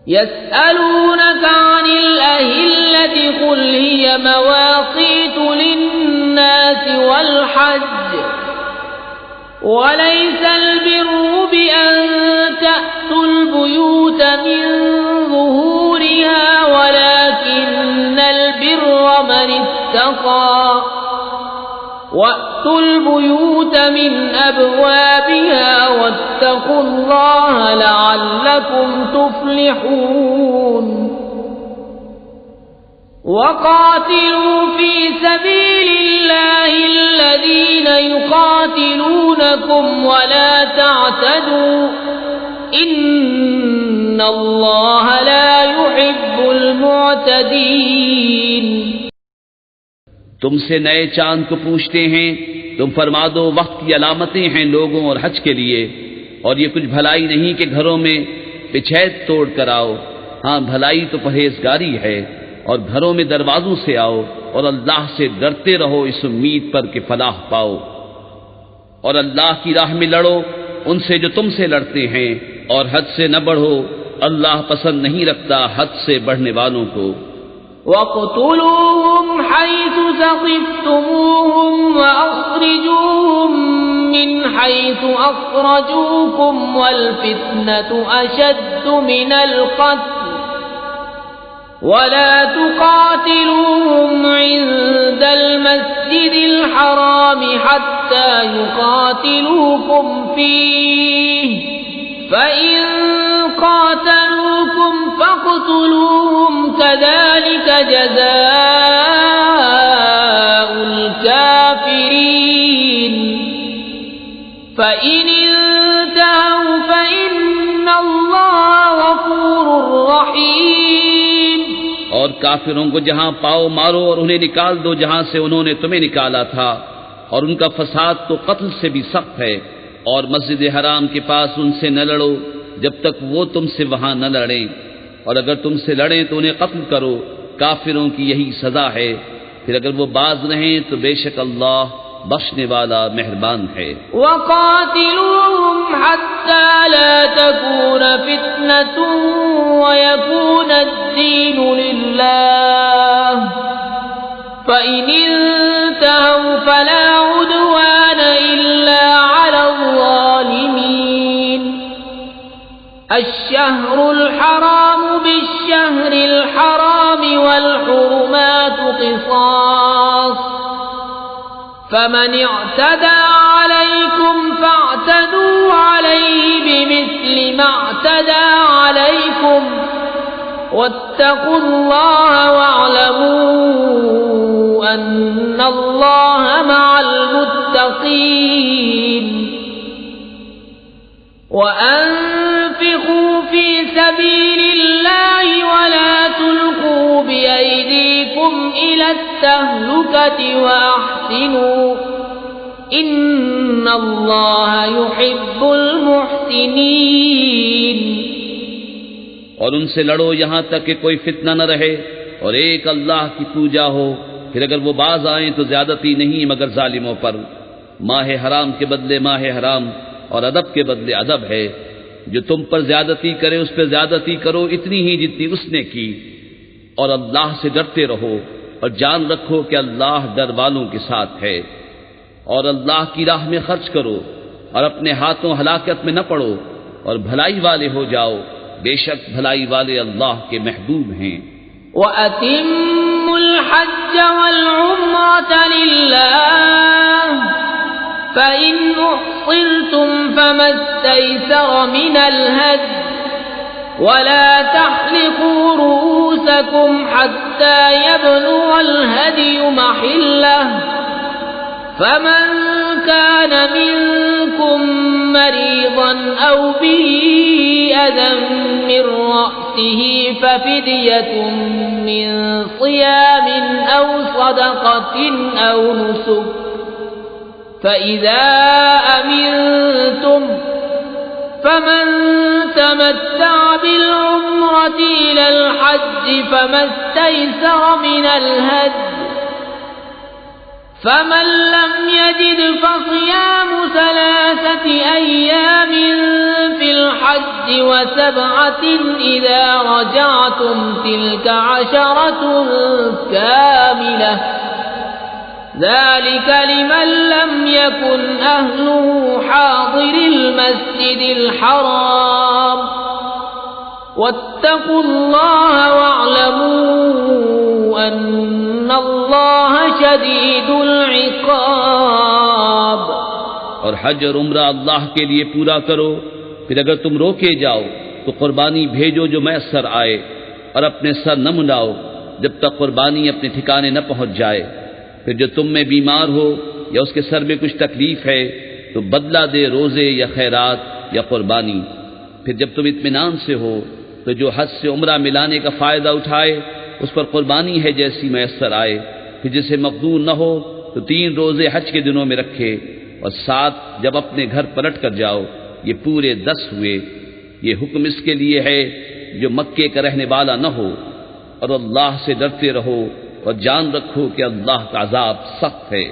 يسألونك عن الأهلة قل هي مواقيت للناس والحج وليس البر بأن تأتوا البيوت من ظهورها ولكن البر من اتقى وَأْتُوا الْبُيُوتَ مِنْ أَبْوَابِهَا وَاتَّقُوا اللَّهَ لَعَلَّكُمْ تُفْلِحُونَ وَقَاتِلُوا فِي سَبِيلِ اللَّهِ الَّذِينَ يُقَاتِلُونَكُمْ وَلَا تَعْتَدُوا إِنَّ اللَّهَ لَا يُحِبُّ الْمُعْتَدِينَ۔ تم سے نئے چاند کو پوچھتے ہیں، تم فرما دو وقت کی علامتیں ہیں لوگوں اور حج کے لیے، اور یہ کچھ بھلائی نہیں کہ گھروں میں پچھیت توڑ کر آؤ، ہاں بھلائی تو پرہیزگاری ہے، اور گھروں میں دروازوں سے آؤ اور اللہ سے ڈرتے رہو اس امید پر کہ فلاح پاؤ، اور اللہ کی راہ میں لڑو ان سے جو تم سے لڑتے ہیں، اور حد سے نہ بڑھو، اللہ پسند نہیں رکھتا حد سے بڑھنے والوں کو۔ وَاقْتُلُوهُمْ حَيْثُ ثَقِفْتُمُوهُمْ وَأَخْرِجُوهُمْ مِنْ حَيْثُ أَخْرَجُوكُمْ وَالْفِتْنَةُ أَشَدُّ مِنَ الْقَتْلِ وَلَا تُقَاتِلُوهُمْ عِندَ الْمَسْجِدِ الْحَرَامِ حَتَّى يُقَاتِلُوكُمْ فِيهِ فَإِن قَاتَلُوكُمْ فَاقْتُلُوهُمْ كَذَلِكَ جَزَاءُ الْكَافِرِينَ فَإِنِ انتهوا فَإِنَّ اللَّهَ غَفُورٌ رَّحِيمٌ۔ اور کافروں کو جہاں پاؤ مارو اور انہیں نکال دو جہاں سے انہوں نے تمہیں نکالا تھا، اور ان کا فساد تو قتل سے بھی سخت ہے، اور مسجد حرام کے پاس ان سے نہ لڑو جب تک وہ تم سے وہاں نہ لڑیں، اور اگر تم سے لڑیں تو انہیں قتل کرو، کافروں کی یہی سزا ہے، پھر اگر وہ باز رہیں تو بے شک اللہ بخشنے والا مہربان ہے۔ وَقَاتِلُوهُمْ حَتَّى لَا تَكُونَ فِتْنَةٌ وَيَكُونَ الدِّينُ لِلَّهِ فَإِنِ انتهوا فَلَا عُدْوَانَ إِلَّا عَلَى الظَّالِمِينَ۔ الشَّهْرُ الْحَرَامُ بِالشَّهْرِ الْحَرَامِ وَالْحُرُمَاتُ قِصَاصٌ فَمَنِ اعْتَدَى عَلَيْكُمْ فَاعْتَدُوا عَلَيْهِ بِمِثْلِ مَا اعْتَدَى عَلَيْكُمْ وَاتَّقُوا اللَّهَ وَاعْلَمُوا أَنَّ اللَّهَ مَعَ الْمُتَّقِينَ۔ وَأَنفِقُوا فِي سَبِيلِ اللَّهِ وَلَا تُلْقُوا بِأَيْدِيكُمْ إِلَى التَّهْلُكَةِ وَأَحْسِنُوا إِنَّ اللَّهَ يُحِبُّ الْمُحْسِنِينَ۔ اور ان سے لڑو یہاں تک کہ کوئی فتنہ نہ رہے اور ایک اللہ کی پوجا ہو، پھر اگر وہ باز آئیں تو زیادتی نہیں مگر ظالموں پر۔ ماہ حرام کے بدلے ماہ حرام اور ادب کے بدلے ادب ہے، جو تم پر زیادتی کرے اس پہ زیادتی کرو اتنی ہی جتنی اس نے کی، اور اللہ سے ڈرتے رہو اور جان رکھو کہ اللہ ڈر والوں کے ساتھ ہے، اور اللہ کی راہ میں خرچ کرو اور اپنے ہاتھوں ہلاکت میں نہ پڑو اور بھلائی والے ہو جاؤ، بے شک بھلائی والے اللہ کے محبوب ہیں۔ وَأَتِمُّوا الْحَجَّ وَالْعُمْرَةَ لِلَّهِ فَإِنْ أُحْصِرْتُمْ فَمَا اسْتَيْسَرَ مِنَ الْهَدْيِ وَلَا تَحْلِقُوا رُءُوسَكُمْ حَتَّى يَبْلُغَ الْهَدْيُ مَحِلَّهُ فَمَنْ كَانَ مِنْكُمْ مَرِيضًا أَوْ بِهِ أَذًى مِّن رَّأْسِهِ فَفِدْيَةٌ مِّن صِيَامٍ أَوْ صَدَقَةٍ أَوْ نُسُكٍ فَإِذَا أَمِنْتُمْ فَمَنْ تَمَتَّعَ بِالْعُمْرَةِ إِلَى الْحَجِّ فَمَا اسْتَيْسَرَ مِنَ الْهَدْيِ فمن لم يجد فصيام 3 أيام في الحج و7 إذا رجعتم تلك 10 كاملة ذلك لمن لم يكن أهله حاضر المسجد الحرام واتقوا الله واعلموا أن الله شديد العقاب۔ اور حج اور عمرہ اللہ کے لیے پورا کرو، پھر اگر تم روکے جاؤ تو قربانی بھیجو جو میسر آئے، اور اپنے سر نہ منڈاؤ جب تک قربانی اپنے ٹھکانے نہ پہنچ جائے۔ پھر جو تم میں بیمار ہو یا اس کے سر میں کچھ تکلیف ہے تو بدلہ دے روزے یا خیرات یا قربانی۔ پھر جب تم اطمینان سے ہو تو جو حج سے عمرہ ملانے کا فائدہ اٹھائے اس پر قربانی ہے جیسی میسر آئے۔ پھر جسے مقدور نہ ہو تو 3 روزے حج کے دنوں میں رکھے، اور 7 جب اپنے گھر پلٹ کر جاؤ، یہ پورے 10 ہوئے۔ یہ حکم اس کے لیے ہے جو مکے کا رہنے والا نہ ہو، اور اللہ سے ڈرتے رہو اور جان رکھو کہ اللہ کا عذاب سخت ہے۔